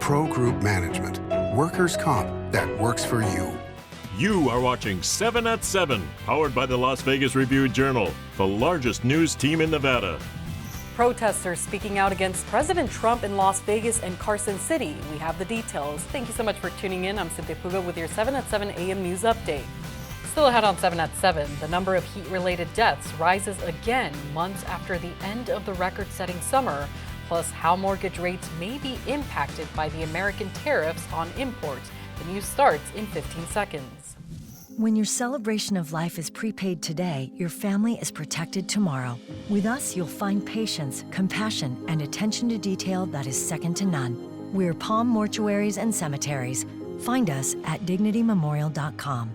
Pro Group Management. Workers' comp that works for you. You are watching 7 at 7, powered by the Las Vegas Review-Journal, the largest news team in Nevada. Protesters speaking out against President Trump in Las Vegas and Carson City. We have the details. Thank you so much for tuning in. I'm Cynthia Puga with your 7 at 7 a.m. news update. Still ahead on 7 at 7, the number of heat-related deaths rises again months after the end of the record-setting summer, plus how mortgage rates may be impacted by the American tariffs on imports. The news starts in 15 seconds. When your celebration of life is prepaid today, your family is protected tomorrow. With us, you'll find patience, compassion, and attention to detail that is second to none. We're Palm Mortuaries and Cemeteries. Find us at dignitymemorial.com.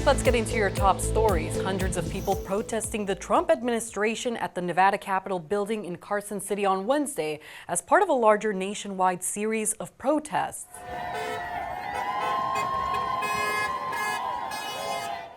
Let's get into your top stories. Hundreds of people protesting the Trump administration at the Nevada Capitol building in Carson City on Wednesday as part of a larger nationwide series of protests.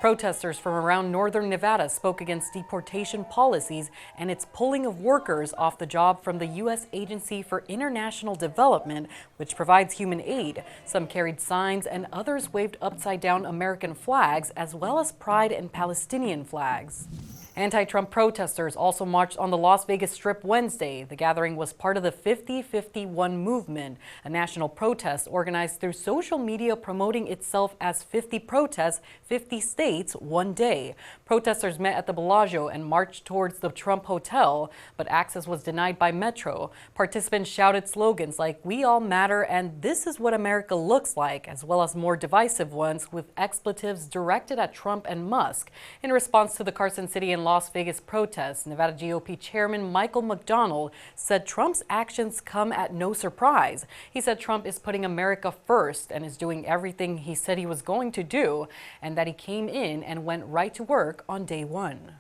Protesters from around northern Nevada spoke against deportation policies and its pulling of workers off the job from the U.S. Agency for International Development, which provides human aid. Some carried signs and others waved upside-down American flags as well as Pride and Palestinian flags. Anti-Trump protesters also marched on the Las Vegas Strip Wednesday. The gathering was part of the 50-51 movement, a national protest organized through social media promoting itself as 50 protests, 50 states, one day. Protesters met at the Bellagio and marched towards the Trump Hotel, but access was denied by Metro. Participants shouted slogans like "We all matter" and "This is what America looks like," as well as more divisive ones with expletives directed at Trump and Musk. In response to the Carson City and Las Vegas protests, Nevada GOP Chairman Michael McDonald said Trump's actions come at no surprise. He said Trump is putting America first and is doing everything he said he was going to do, and that he came in and went right to work on day one.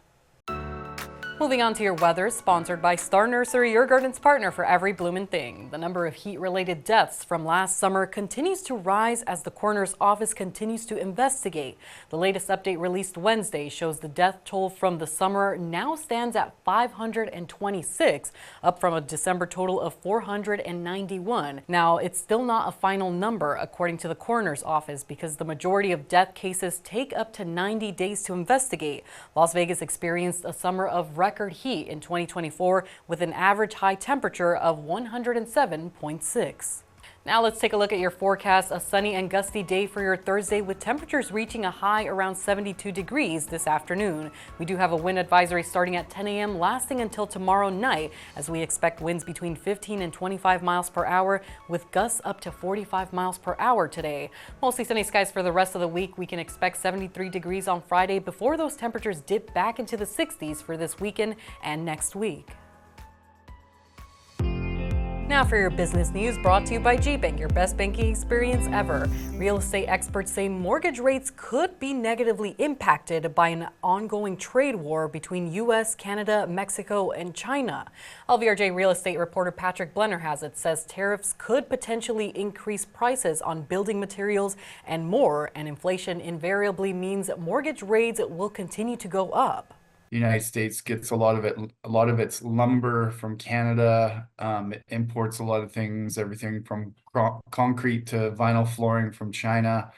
Moving on to your weather, sponsored by Star Nursery, your garden's partner for every bloomin' thing. The number of heat-related deaths from last summer continues to rise as the coroner's office continues to investigate. The latest update released Wednesday shows the death toll from the summer now stands at 526, up from a December total of 491. Now, it's still not a final number, according to the coroner's office, because the majority of death cases take up to 90 days to investigate. Las Vegas experienced a summer of record heat in 2024 with an average high temperature of 107.6. Now let's take a look at your forecast. A sunny and gusty day for your Thursday with temperatures reaching a high around 72 degrees this afternoon. We do have a wind advisory starting at 10 a.m. lasting until tomorrow night, as we expect winds between 15 and 25 miles per hour with gusts up to 45 miles per hour today. Mostly sunny skies for the rest of the week. We can expect 73 degrees on Friday before those temperatures dip back into the 60s for this weekend and next week. Now for your business news, brought to you by GBank, your best banking experience ever. Real estate experts say mortgage rates could be negatively impacted by an ongoing trade war between U.S., Canada, Mexico, and China. LVRJ real estate reporter Patrick Blennerhassett says tariffs could potentially increase prices on building materials and more, and inflation invariably means mortgage rates will continue to go up. The United States gets a lot of its lumber from Canada. It imports a lot of things, everything from concrete to vinyl flooring from China.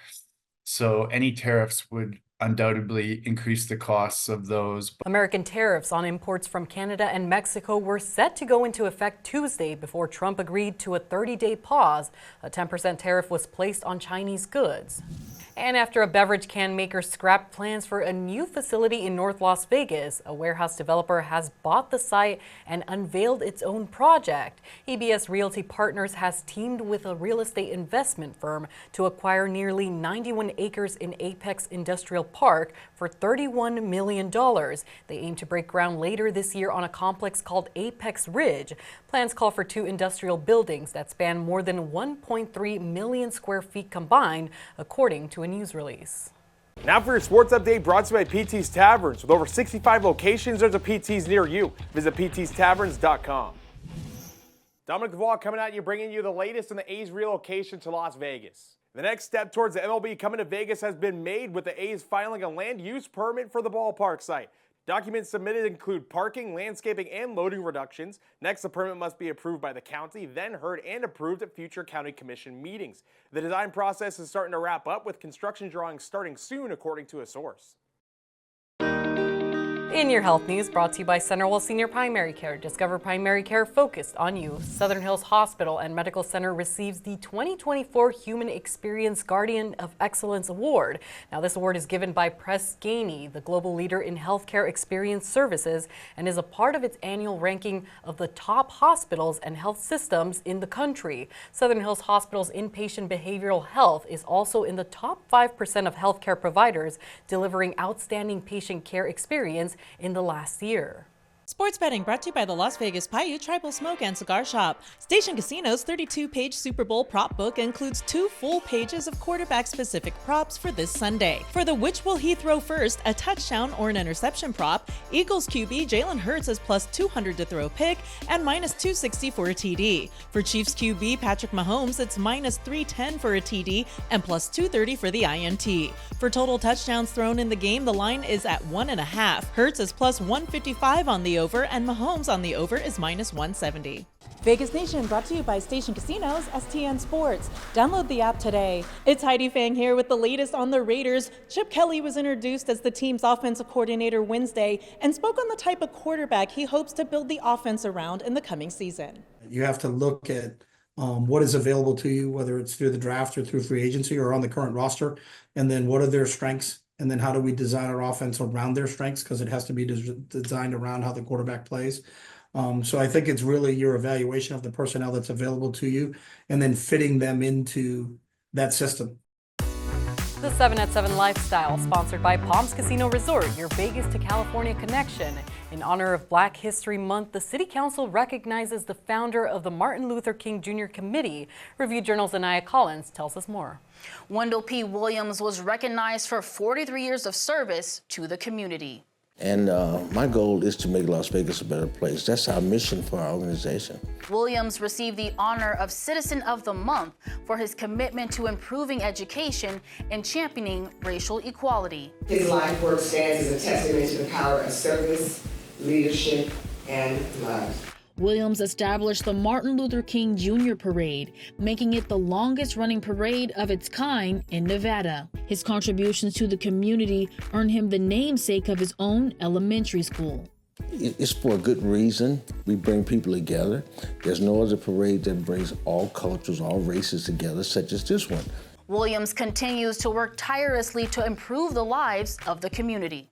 So any tariffs would undoubtedly increase the costs of those. American tariffs on imports from Canada and Mexico were set to go into effect Tuesday before Trump agreed to a 30-day pause. A 10% tariff was placed on Chinese goods. And after a beverage can maker scrapped plans for a new facility in North Las Vegas, a warehouse developer has bought the site and unveiled its own project. EBS Realty Partners has teamed with a real estate investment firm to acquire nearly 91 acres in Apex Industrial Park for $31 million. They aim to break ground later this year on a complex called Apex Ridge. Plans call for 2 industrial buildings that span more than 1.3 million square feet combined, according to a news release. Now for your sports update, brought to you by PT's Taverns. With over 65 locations, there's a PT's near you. Visit ptstaverns.com. Dominic Duvall coming at you, bringing you the latest in the A's relocation to Las Vegas. The next step towards the MLB coming to Vegas has been made with the A's filing a land use permit for the ballpark site. Documents submitted include parking, landscaping, and loading reductions. Next, the permit must be approved by the county, then heard and approved at future county commission meetings. The design process is starting to wrap up, with construction drawings starting soon, according to a source. In your health news, brought to you by Centerville Senior Primary Care. Discover primary care focused on you. Southern Hills Hospital and Medical Center receives the 2024 Human Experience Guardian of Excellence Award. Now, this award is given by Press Ganey, the global leader in healthcare experience services, and is a part of its annual ranking of the top hospitals and health systems in the country. Southern Hills Hospital's inpatient behavioral health is also in the top 5% of healthcare providers delivering outstanding patient care experience in the last year. Sports betting brought to you by the Las Vegas Paiute Tribal Smoke and Cigar Shop. Station Casino's 32-page Super Bowl prop book includes 2 full pages of quarterback-specific props for this Sunday. For the which will he throw first, a touchdown or an interception prop, Eagles QB Jalen Hurts is plus 200 to throw a pick and minus 260 for a TD. For Chiefs QB Patrick Mahomes, it's minus 310 for a TD and plus 230 for the INT. For total touchdowns thrown in the game, the line is at 1.5. Hurts is plus 155 on the over, and Mahomes on the over is minus 170. Vegas Nation brought to you by Station Casinos, STN Sports. Download the app today. It's Heidi Fang here with the latest on the Raiders. Chip Kelly was introduced as the team's offensive coordinator Wednesday and spoke on the type of quarterback he hopes to build the offense around in the coming season. You have to look at what is available to you, whether it's through the draft or through free agency or on the current roster, and then what are their strengths, and then how do we design our offense around their strengths, because it has to be designed around how the quarterback plays. So I think it's really your evaluation of the personnel that's available to you and then fitting them into that system. The 7 at 7 Lifestyle, sponsored by Palms Casino Resort, your Vegas to California connection. In honor of Black History Month, the City Council recognizes the founder of the Martin Luther King Jr. Committee. Review Journal's Anaya Collins tells us more. Wendell P. Williams was recognized for 43 years of service to the community. And my goal is to make Las Vegas a better place. That's our mission for our organization. Williams received the honor of Citizen of the Month for his commitment to improving education and championing racial equality. His life work stands as a testament to the power of service, leadership, and love. Williams established the Martin Luther King Jr. Parade, making it the longest-running parade of its kind in Nevada. His contributions to the community earned him the namesake of his own elementary school. It's for a good reason. We bring people together. There's no other parade that brings all cultures, all races together, such as this one. Williams continues to work tirelessly to improve the lives of the community.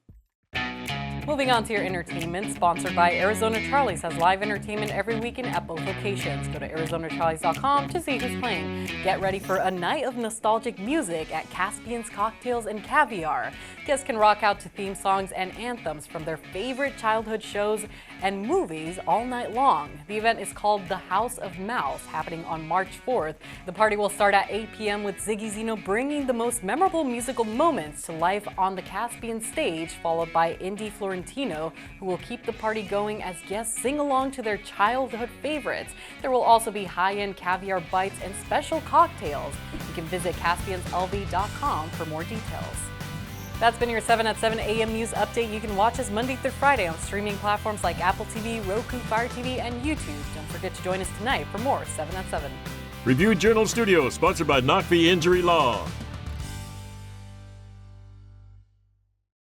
Moving on to your entertainment, sponsored by Arizona Charlie's has live entertainment every weekend at both locations. Go to ArizonaCharlies.com to see who's playing. Get ready for a night of nostalgic music at Caspian's Cocktails and Caviar. Guests can rock out to theme songs and anthems from their favorite childhood shows and movies all night long. The event is called The House of Mouse, happening on March 4th. The party will start at 8 p.m. with Ziggy Zeno bringing the most memorable musical moments to life on the Caspian stage, followed by Indy Florentino, who will keep the party going as guests sing along to their childhood favorites. There will also be high-end caviar bites and special cocktails. You can visit CaspiansLV.com for more details. That's been your 7 at 7 a.m. news update. You can watch us Monday through Friday on streaming platforms like Apple TV, Roku, Fire TV, and YouTube. Don't forget to join us tonight for more 7 at 7. Review Journal Studios, sponsored by Knockby Injury Law.